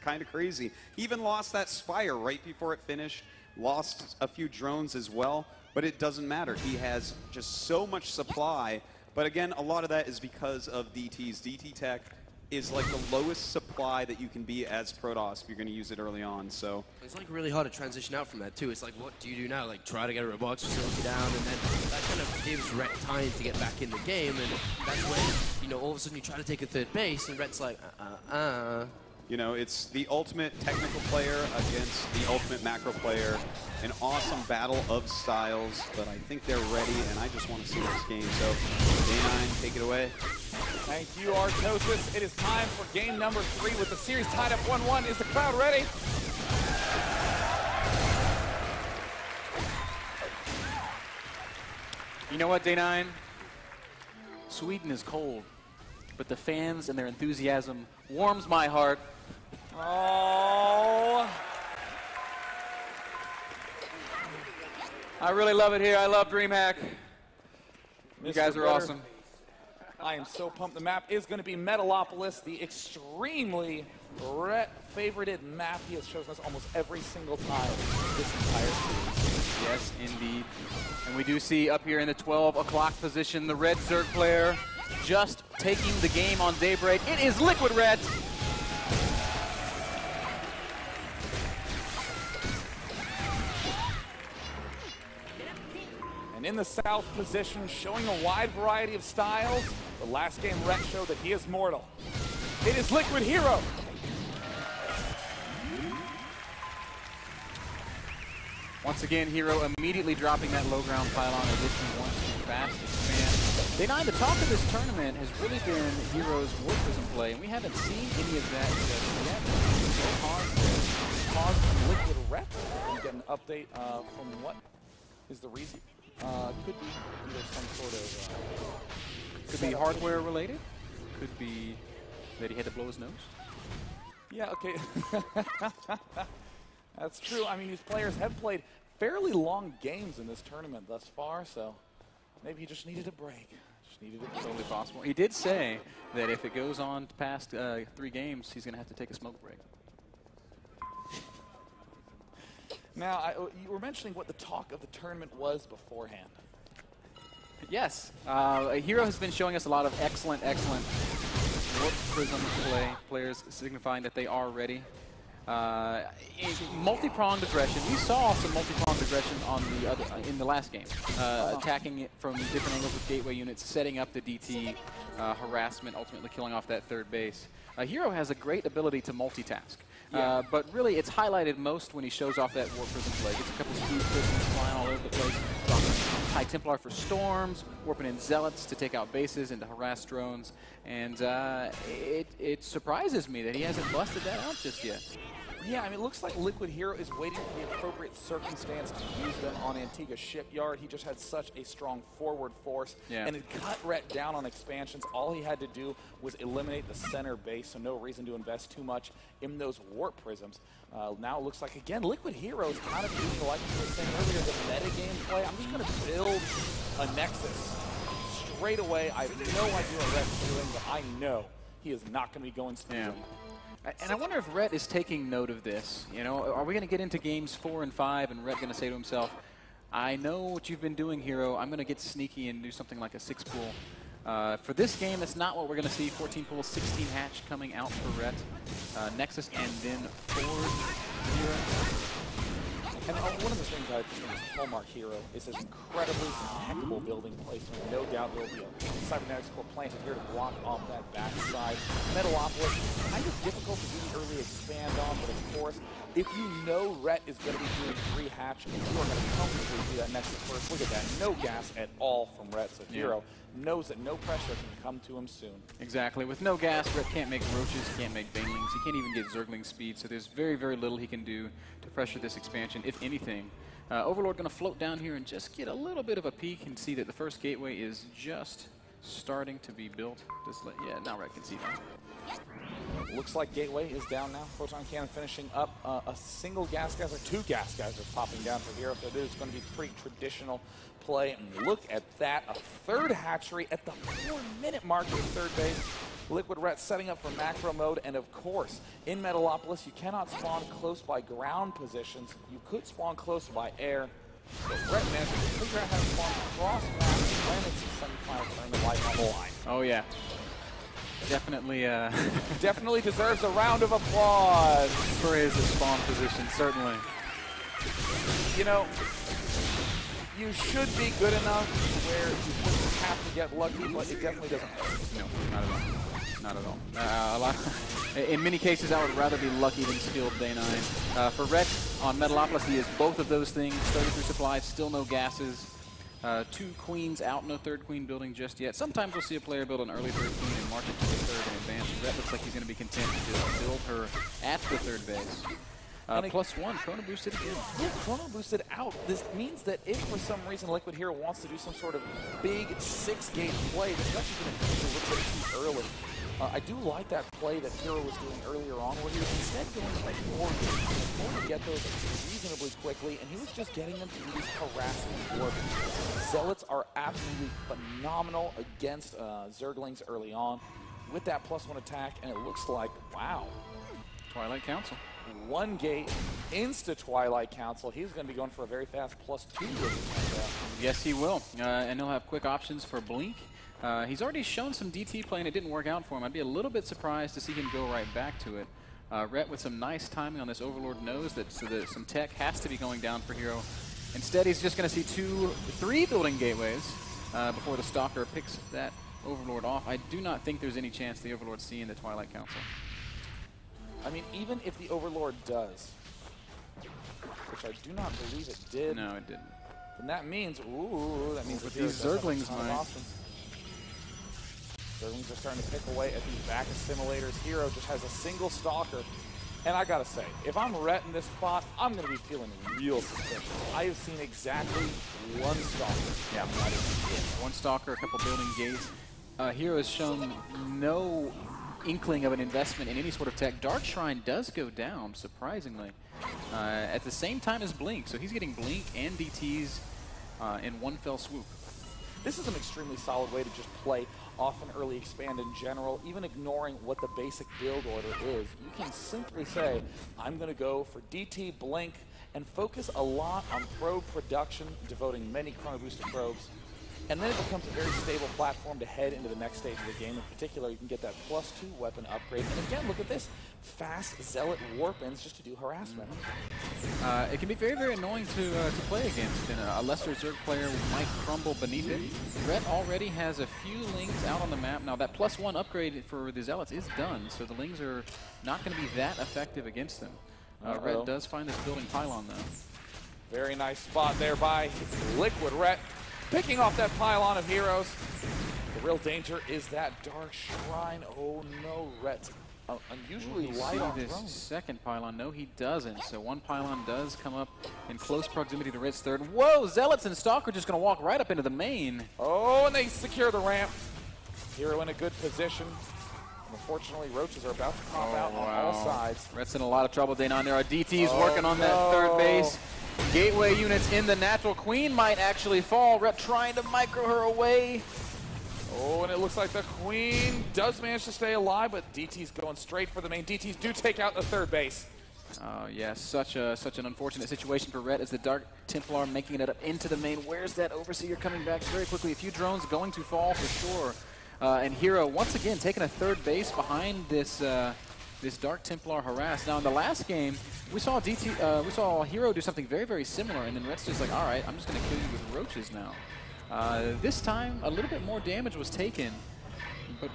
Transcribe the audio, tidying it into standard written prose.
kind of crazy. He even lost that Spire right before it finished, lost a few drones as well, but it doesn't matter. He has just so much supply. But again, a lot of that is because of DT's. DT Tech is like the lowest supply that you can be as Protoss if you're going to use it early on. So it's like really hard to transition out from that too. It's like, what do you do now? Like try to get a robotics facility down, and then that kind of gives Ret time to get back in the game, and that's when, you know, all of a sudden you try to take a third base, and Ret's like, You know, it's the ultimate technical player against the ultimate macro player. An awesome battle of styles, but I think they're ready, and I just want to see this game. So, Day9, take it away. Thank you, Artosis. It is time for game number 3 with the series tied up 1-1. Is the crowd ready? You know what, Day9? Sweden is cold, but the fans and their enthusiasm warms my heart. Oh. I really love it here. I love DreamHack. You guys are awesome. I am so pumped. The map is going to be Metalopolis, the extremely Ret-favorited map he has chosen us almost every single time this entire series. Yes, indeed. And we do see up here in the 12 o'clock position, the red Zerg player just taking the game on Daybreak. It is Liquid Ret. And in the south position, showing a wide variety of styles, the last game Ret showed that he is mortal. It is Liquid Hero. Once again, Hero immediately dropping that low ground pylon as if he wants to fast expand. Day9, the talk of this tournament has really been Hero's Warp Prism play, and we haven't seen any of that yet. So hard to pause Liquid Ret and get an update from what is the reason. Could be either some sort of... could be hardware related. Could be that he had to blow his nose. Yeah, okay. That's true. I mean, these players have played fairly long games in this tournament thus far, so maybe he just needed a break. Totally possible. He did say that if it goes on past 3 games, he's going to have to take a smoke break. Now, you were mentioning what the talk of the tournament was beforehand. Yes. Hero has been showing us a lot of excellent Warp Prism play, players signifying that they are ready. Multi-pronged aggression. We saw some multi-pronged aggression on the other in the last game, attacking it from different angles with gateway units, setting up the DT harassment, ultimately killing off that third base. Hero has a great ability to multitask. Yeah. But really, it's highlighted most when he shows off that Warp Prism play. Gets a couple speed prisms flying all over the place. High Templar for storms, warping in Zealots to take out bases and to harass drones. And it surprises me that he hasn't busted that out just yet. Yeah, I mean, it looks like Liquid Hero is waiting for the appropriate circumstance to use them on Antigua Shipyard. He just had such a strong forward force, and it cut Ret down on expansions. All he had to do was eliminate the center base, so no reason to invest too much in those Warp Prisms. Now it looks like, again, Liquid Hero is kind of doing, like you were saying earlier, the metagame play. I'm just going to build a Nexus straight away. I have no idea what Ret's doing, but I know he is not going to be going smoothly. And I wonder if Ret is taking note of this. You know, are we going to get into games 4 and 5 and Ret going to say to himself, I know what you've been doing, Hero. I'm going to get sneaky and do something like a 6-pool. For this game, that's not what we're going to see. 14 pool, 16 hatch coming out for Ret. Nexus and then Ford Hero. And one of the things I think is hallmark Hero is his incredibly impeccable building placement. No doubt there will be a cybernetics core planted here to block off that backside. Metalopolis, kind of difficult to really early expand on, but of course, if you know Ret is going to be doing 3 hatch, you are going to comfortably do that Nexus first. Look at that, no gas at all from Ret, so Hero knows that no pressure can come to him soon. Exactly. With no gas, Ret can't make roaches, he can't make banelings, he can't even get Zergling speed, so there's very, very little he can do to pressure this expansion, if anything. Overlord going to float down here and just get a little bit of a peek and see that the first gateway is just starting to be built. Yeah, now Ret can see that. Looks like Gateway is down now. Photon Cannon finishing up a single gas geyser. 2 gas geysers popping down for Hero, so it is going to be pretty traditional play. And look at that, a 3rd hatchery at the 4-minute mark of the 3rd base. Liquid Ret setting up for macro mode, and of course, in Metalopolis, you cannot spawn close by ground positions. You could spawn close by air, but Ret managed to figure out how to spawn cross map when it's a semifinal tournament life on the line. Oh yeah. Definitely Definitely deserves a round of applause. for his spawn position, certainly. You know, you should be good enough where you shouldn't have to get lucky, but it definitely doesn't hurt. No, not at all. Not at all. In many cases, I would rather be lucky than skilled day 9. For Ret on Metalopolis, he is both of those things. 33 supplies, still no gases. 2 queens out, no third queen building just yet. Sometimes we'll see a player build an early third queen and march it to the third in advance. Ret looks like he's going to be content to just build her at the third base. +1, Chrono boosted again. Yeah, Chrono boosted out. This means that if for some reason Liquid Hero wants to do some sort of big 6-game play, this is actually going to finish a little bit too early. I do like that play that Hero was doing earlier on, where he was instead going like 4 games to get those reasonably quickly, and he was just getting them to these harassing orbs. Zealots are absolutely phenomenal against Zerglings early on with that +1 attack, and it looks like, wow. Twilight Council. 1 gate, insta Twilight Council. He's going to be going for a very fast +2. Yes, he will. And he'll have quick options for Blink. He's already shown some DT play and it didn't work out for him. I'd be a little bit surprised to see him go right back to it. Ret with some nice timing on this Overlord knows that, some tech has to be going down for Hero. Instead, he's just going to see 3 building gateways before the Stalker picks that Overlord off. I do not think there's any chance the Overlord's seeing the Twilight Council. I mean, even if the Overlord does, which I do not believe it did. No, it didn't. Then that means, that means but that these Zerglings might. Zerglings are starting to pick away at these back assimilators. Hero just has a single Stalker. And I gotta say, if I'm Ret in this spot, I'm gonna be feeling real suspicious. I have seen exactly 1 Stalker. Yeah, 1 Stalker, a couple building gates. Hero has shown no inkling of an investment in any sort of tech. Dark Shrine does go down, surprisingly, at the same time as Blink. So he's getting Blink and DTs in 1 fell swoop. This is an extremely solid way to just play off an early expand in general, even ignoring what the basic build order is. You can simply say, I'm going to go for DT, Blink, and focus a lot on probe production, devoting many Chrono Booster probes. And then it becomes a very stable platform to head into the next stage of the game. In particular, you can get that +2 weapon upgrade. And again, look at this. Fast Zealot warp-ins just to do harassment. It can be very, very annoying to play against, and a lesser Zerg player might crumble beneath it. Ret already has a few Lings out on the map. Now, that +1 upgrade for the Zealots is done, so the Lings are not going to be that effective against them. Ret does find this building pylon, though. Very nice spot there by Liquid Ret. Picking off that pylon of heroes. The real danger is that Dark Shrine. Oh no, Ret. Unusually light on this drone. Second pylon. No, he doesn't. So 1 pylon does come up in close proximity to Ret's third. Whoa, Zealots and Stalker just going to walk right up into the main. Oh, and they secure the ramp. Hero in a good position. Unfortunately, roaches are about to pop out on all sides. Ret's in a lot of trouble, Day9. There are DTs working on that third base. Gateway units in the natural. Queen might actually fall. Ret trying to micro her away. Oh, and it looks like the Queen does manage to stay alive, but DT's going straight for the main. DTs do take out the third base. Oh, yes, such an unfortunate situation for Ret as the Dark Templar making it up into the main. Where's that Overseer coming back very quickly? A few drones going to fall for sure. And Hero, once again, taking a third base behind this this Dark Templar harass. Now, in the last game, we saw Hero do something very, very similar, and then Ret's just like, all right, I'm just going to kill you with roaches now. This time, a little bit more damage was taken, but